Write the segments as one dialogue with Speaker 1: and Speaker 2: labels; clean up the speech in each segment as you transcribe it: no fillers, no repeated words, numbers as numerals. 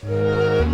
Speaker 1: Hello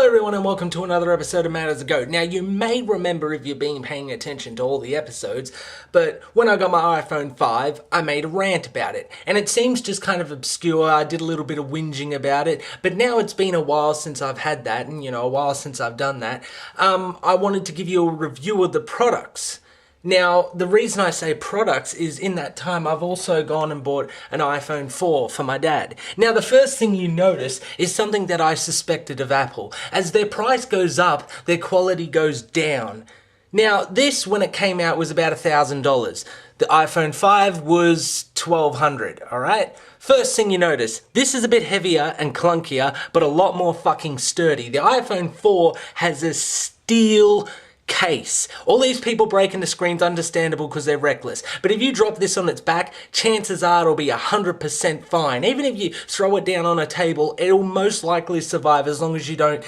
Speaker 1: everyone and welcome to another episode of Matters Ago. Now you may remember if you've been paying attention to all the episodes, but when I got my iPhone 5, I made a rant about it. And it seems just kind of obscure, I did a little bit of whinging about it, but now it's been a while since I've had that, and a while since I've done that. I wanted to give you a review of the products. Now, the reason I say products is in that time I've also gone and bought an iPhone 4 for my dad. Now, the first thing you notice is something that I suspected of Apple. As their price goes up, their quality goes down. Now, this, when it came out, was about $1,000. The iPhone 5 was $1,200, alright? First thing you notice, this is a bit heavier and clunkier, but a lot more fucking sturdy. The iPhone 4 has a steel case. All these people breaking the screen's understandable because they're reckless. But if you drop this on its back, chances are it'll be 100% fine. Even if you throw it down on a table, it'll most likely survive as long as you don't,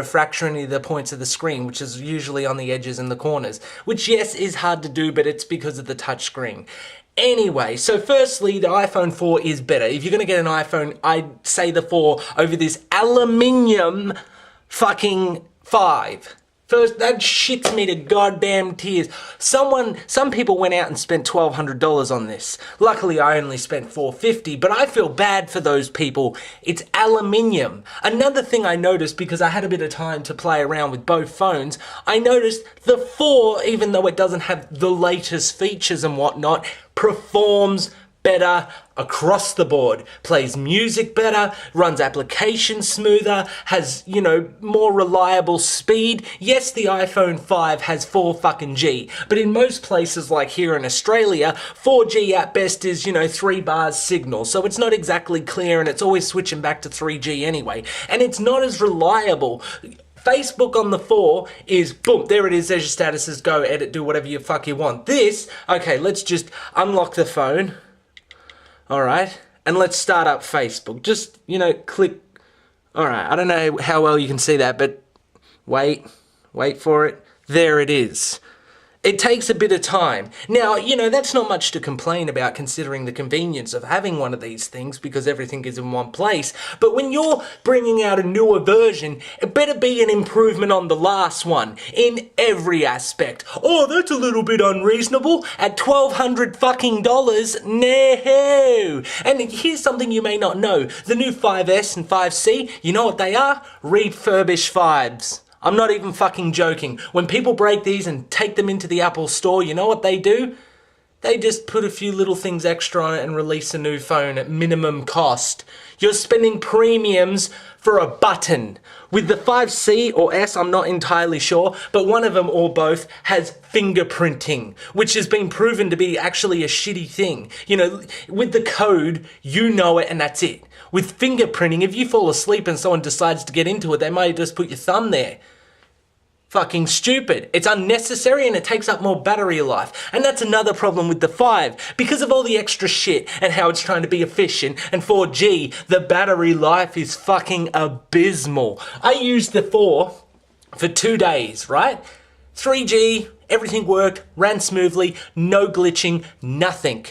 Speaker 1: fracture any of the points of the screen, which is usually on the edges and the corners. Which, yes, is hard to do, but it's because of the touch screen. Anyway, so firstly, the iPhone 4 is better. If you're going to get an iPhone, I'd say the 4 over this aluminium fucking 5. First, that shits me to goddamn tears. Some people went out and spent $1,200 on this. Luckily, I only spent $450, but I feel bad for those people. It's aluminium. Another thing I noticed, because I had a bit of time to play around with both phones, I noticed the 4, even though it doesn't have the latest features and whatnot, performs better across the board, plays music better, runs applications smoother, has, more reliable speed. Yes, the iPhone 5 has 4G, but in most places like here in Australia, 4G at best is, 3 bars signal, so it's not exactly clear and it's always switching back to 3G anyway, and it's not as reliable. Facebook on the 4 is, boom, there it is, there's your statuses, go edit, do whatever you want. This, okay, let's just unlock the phone. Alright, and let's start up Facebook. Just, click. Alright, I don't know how well you can see that, but wait for it. There it is. It takes a bit of time. Now, that's not much to complain about considering the convenience of having one of these things because everything is in one place. But when you're bringing out a newer version, it better be an improvement on the last one in every aspect. Oh, that's a little bit unreasonable. At $1,200 no. And here's something you may not know. The new 5S and 5C, you know what they are? Refurbished 5s. I'm not even fucking joking. When people break these and take them into the Apple store, you know what they do? They just put a few little things extra on it and release a new phone at minimum cost. You're spending premiums for a button. With the 5C or S, I'm not entirely sure, but one of them or both has fingerprinting, which has been proven to be actually a shitty thing. With the code, you know it and that's it. With fingerprinting, if you fall asleep and someone decides to get into it, they might just put your thumb there. Fucking stupid. It's unnecessary and it takes up more battery life. And that's another problem with the 5. Because of all the extra shit and how it's trying to be efficient and 4G, the battery life is fucking abysmal. I used the 4 for 2 days, right? 3G, everything worked, ran smoothly, no glitching, nothing.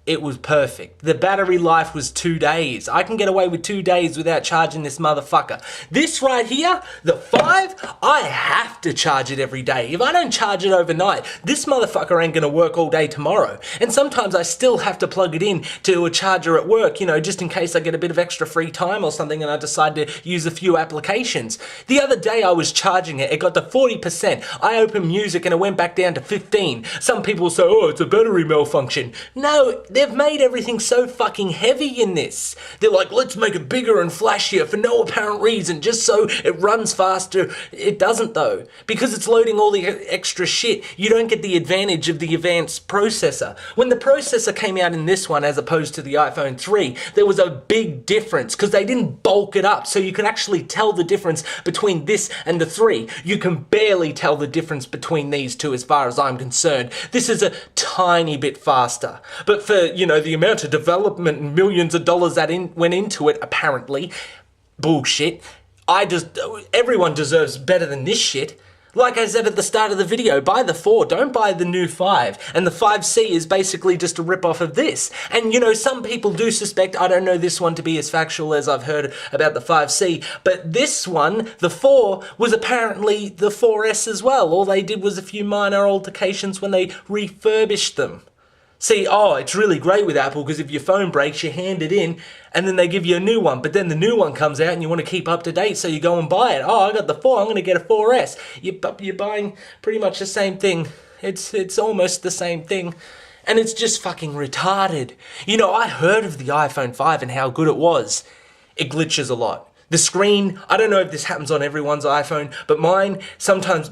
Speaker 1: It was perfect. The battery life was 2 days. I can get away with 2 days without charging this motherfucker. This right here, the 5, I have to charge it every day. If I don't charge it overnight, this motherfucker ain't gonna work all day tomorrow. And sometimes I still have to plug it in to a charger at work, just in case I get a bit of extra free time or something and I decide to use a few applications. The other day I was charging it, it got to 40%. I opened music and it went back down to 15. Some people say, oh, it's a battery malfunction. No, they've made everything so fucking heavy in this. They're like, let's make it bigger and flashier for no apparent reason, just so it runs faster. It doesn't though. Because it's loading all the extra shit, you don't get the advantage of the advanced processor. When the processor came out in this one as opposed to the iPhone 3, there was a big difference because they didn't bulk it up so you could actually tell the difference between this and the 3. You can barely tell the difference between these two as far as I'm concerned. This is a tiny bit faster. But for for, the amount of development and millions of dollars that went into it, apparently. Bullshit. Everyone deserves better than this shit. Like I said at the start of the video, buy the 4, don't buy the new 5. And the 5C is basically just a rip-off of this. And, some people do suspect, I don't know this one to be as factual as I've heard about the 5C, but this one, the 4, was apparently the 4S as well. All they did was a few minor altercations when they refurbished them. See, it's really great with Apple because if your phone breaks, you hand it in and then they give you a new one. But then the new one comes out and you want to keep up to date, so you go and buy it. I got the 4, I'm going to get a 4S. You're buying pretty much the same thing. It's almost the same thing. And it's just fucking retarded. I heard of the iPhone 5 and how good it was. It glitches a lot. The screen, I don't know if this happens on everyone's iPhone, but mine sometimes,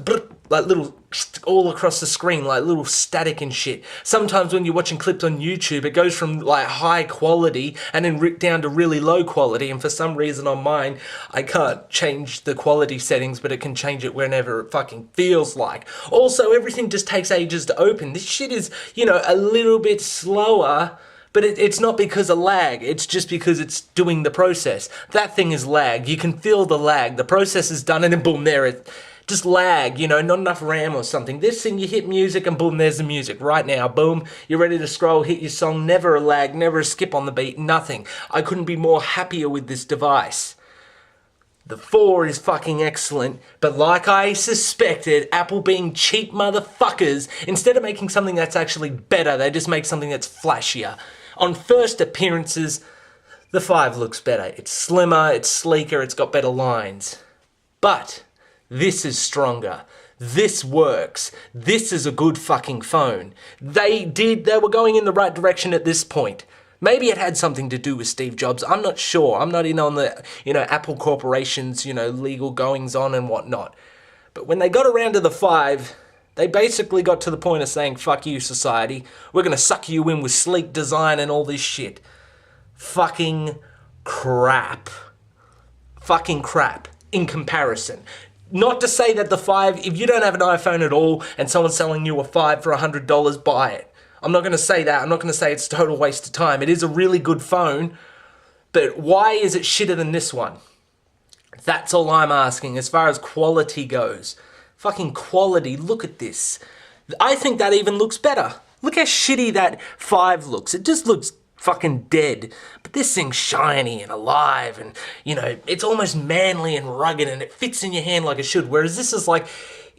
Speaker 1: like little, all across the screen, like little static and shit. Sometimes when you're watching clips on YouTube, it goes from like high quality and then down to really low quality. And for some reason on mine, I can't change the quality settings, but it can change it whenever it fucking feels like. Also, everything just takes ages to open. This shit is, a little bit slower. But it's not because of lag, it's just because it's doing the process. That thing is lag, you can feel the lag. The process is done and then boom, there it just lag, not enough RAM or something. This thing, you hit music and boom, there's the music right now. Boom, you're ready to scroll, hit your song, never a lag, never a skip on the beat, nothing. I couldn't be more happier with this device. The 4 is fucking excellent, but like I suspected, Apple being cheap motherfuckers, instead of making something that's actually better, they just make something that's flashier. On first appearances, the 5 looks better. It's slimmer, it's sleeker, it's got better lines. But this is stronger. This works. This is a good fucking phone. They were going in the right direction at this point. Maybe it had something to do with Steve Jobs. I'm not sure. I'm not in on the, Apple Corporation's, legal goings on and whatnot. But when they got around to the 5, they basically got to the point of saying, fuck you, society. We're going to suck you in with sleek design and all this shit. Fucking crap. Fucking crap in comparison. Not to say that the 5, if you don't have an iPhone at all and someone's selling you a 5 for $100, buy it. I'm not going to say that. I'm not going to say it's a total waste of time. It is a really good phone, but why is it shitter than this one? That's all I'm asking as far as quality goes. Fucking quality, look at this. I think that even looks better. Look how shitty that 5 looks. It just looks fucking dead. But this thing's shiny and alive and, it's almost manly and rugged and it fits in your hand like it should. Whereas this is like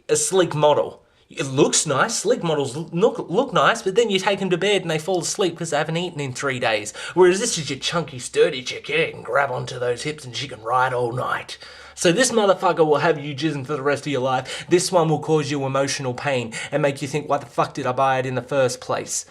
Speaker 1: a sleek model. It looks nice, sleek models look nice, but then you take them to bed and they fall asleep because they haven't eaten in 3 days. Whereas this is your chunky, sturdy chick, you can grab onto those hips and she can ride all night. So this motherfucker will have you jizzing for the rest of your life. This one will cause you emotional pain and make you think, why the fuck did I buy it in the first place?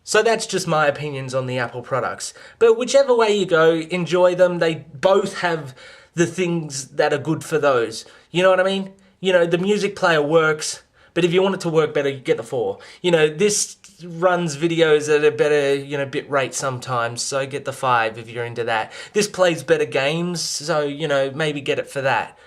Speaker 1: So that's just my opinions on the Apple products. But whichever way you go, enjoy them. They both have the things that are good for those. You know what I mean? The music player works. But if you want it to work better, you get the 4. This runs videos at a better, bit rate sometimes, so get the 5 if you're into that. This plays better games, so, maybe get it for that.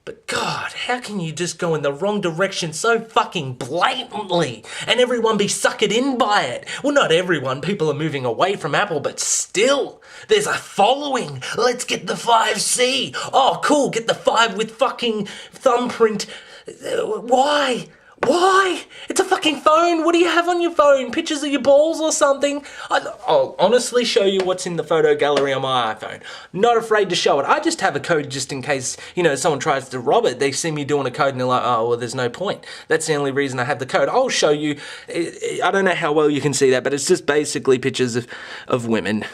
Speaker 1: But God, how can you just go in the wrong direction so fucking blatantly and everyone be suckered in by it? Well, not everyone. People are moving away from Apple, but still, there's a following. Let's get the 5C. Oh, cool, get the 5 with fucking thumbprint. Why? Why? It's a fucking phone. What do you have on your phone? Pictures of your balls or something? I'll honestly show you what's in the photo gallery on my iPhone. Not afraid to show it. I just have a code just in case, someone tries to rob it. They see me doing a code and they're like, oh, well, there's no point. That's the only reason I have the code. I'll show you. I don't know how well you can see that, but it's just basically pictures of women.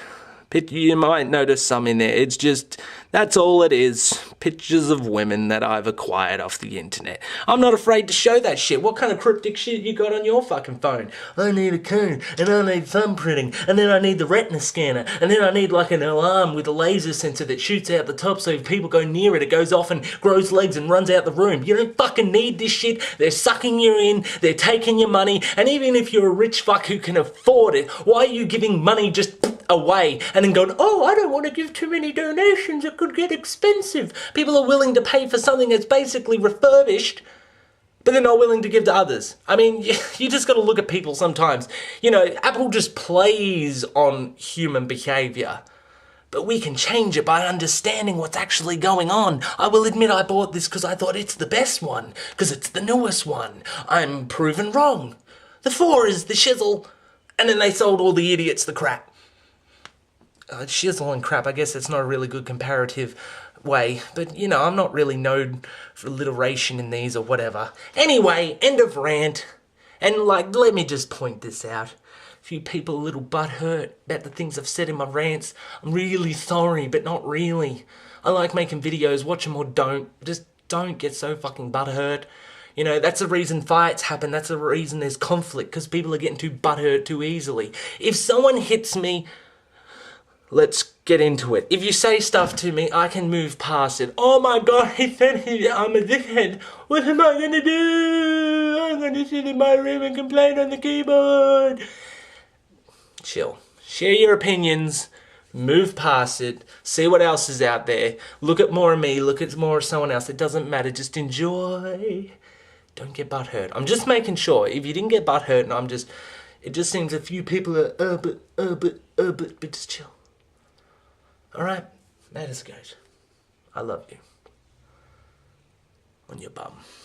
Speaker 1: You might notice some in there. It's just, that's all it is. Pictures of women that I've acquired off the internet. I'm not afraid to show that shit. What kind of cryptic shit you got on your fucking phone? I need a code, and I need thumbprinting, and then I need the retina scanner, and then I need like an alarm with a laser sensor that shoots out the top so if people go near it, it goes off and grows legs and runs out the room. You don't fucking need this shit. They're sucking you in, they're taking your money, and even if you're a rich fuck who can afford it, why are you giving money just away and then going, oh, I don't want to give too many donations, it could get expensive. People are willing to pay for something that's basically refurbished but they're not willing to give to others. I mean, you just got to look at people sometimes. You know, Apple just plays on human behaviour. But we can change it by understanding what's actually going on. I will admit I bought this because I thought it's the best one, because it's the newest one. I'm proven wrong. The 4 is the shizzle. And then they sold all the idiots the crap. Shizzle and crap, I guess that's not a really good comparative way. But, you know, I'm not really known for alliteration in these or whatever. Anyway, end of rant. And, like, let me just point this out. A few people a little butthurt about the things I've said in my rants. I'm really sorry, but not really. I like making videos, watch them or don't. Just don't get so fucking butthurt. You know, that's the reason fights happen. That's the reason there's conflict, because people are getting too butthurt too easily. If someone hits me, let's get into it. If you say stuff to me, I can move past it. Oh my god, he said I'm a dickhead. What am I gonna do? I'm gonna sit in my room and complain on the keyboard. Chill. Share your opinions. Move past it. See what else is out there. Look at more of me. Look at more of someone else. It doesn't matter. Just enjoy. Don't get butthurt. I'm just making sure. If you didn't get butthurt, and it just seems a few people are, but just chill. Alright? That is good. I love you. On your bum.